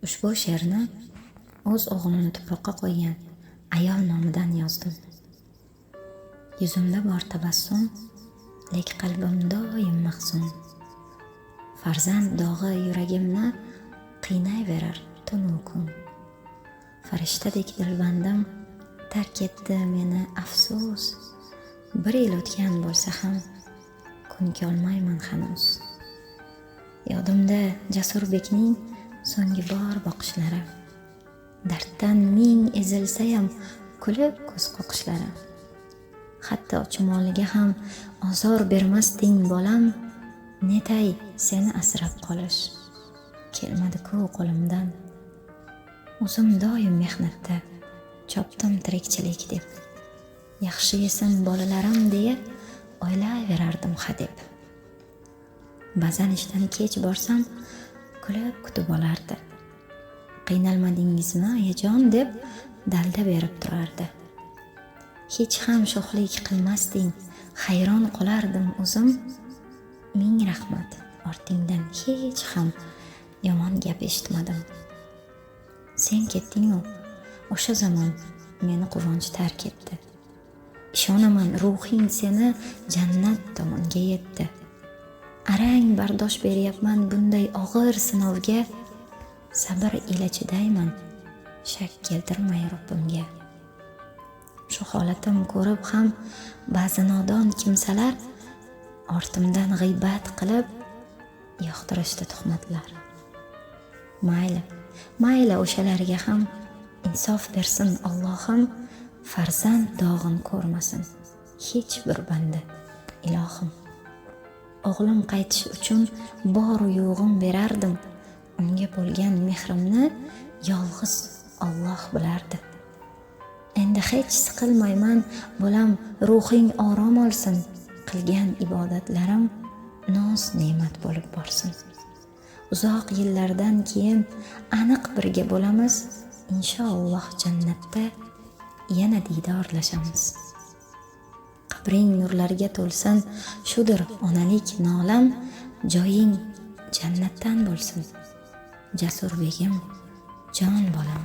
Ushbu she'rni o'z o'g'lini tuproqqa qo'ygan ayol nomidan yozdim. Yuzimda bor tabassum, lek qalbim doim mahzun. Farzand dog'i yuragimni qiynayverar tun u kun. Farishtadek dilbandam tark etdi meni afsus. Bir yil o'tgan bo'lsa ham ko'nikolmayman hanuz. Yodimda Jasurbekning so'nggi bor boqishlari, darddan ming ezilsayam kulib ko'z qoqishlari. Hatto chumoliga ham ozor bermasding bolam, netay seni asrab qolish kelmadi-ku qo'limdan. O'zim doim mehnatda chopdim tirikchilik deb, yaxshi yesin bolalarim deya o'ylayverardim hadeb. Ba'zan ishdan kech borsam kulib kutib olardi. Qiynalmadingizmi ayajon deb dalda berib turardi. Hech ham sho'xlik qilmasding, hayron qolardim o'zim. Ming rahmat, ortingdan hech ham yomon gap eshitmadim. Sen ketding-u, o'sha zamon meni quvonch tark etdi. Ishonaman ruhing seni jannat tomonga yetdi. Arang bardosh beryapman bunday og'ir sinovga, sabr ila chidayman, shak keltirmay Robbimga. Shu holatim ko'rib ham ba'zi nodon kimsalar ortimdan g'iybat qilib yoqtirishdi tuhmatlar. Mayli o'shalarga ham insof bersin Allohim, farzand dog'in ko'rmasin hech bir banda ilohim. O'g'lim qaytish uchun bor yo'g'im berardim, unga bo'lgan mehrimni yolg'iz Alloh bilardi. Endi hech siqilmayman bolam, ruhing orom olsin, qilgan ibodatlarim noz ne'mat bo'lib borsin. Uzoq yillardan keyin aniq birga bo'lamiz, inshaalloh jannatda yana diydorlashamiz. Qabring nurlarga to'lsin, shudir onalik nolam, joying jannatdan bo'lsin. Jasurbegim, jon bolam.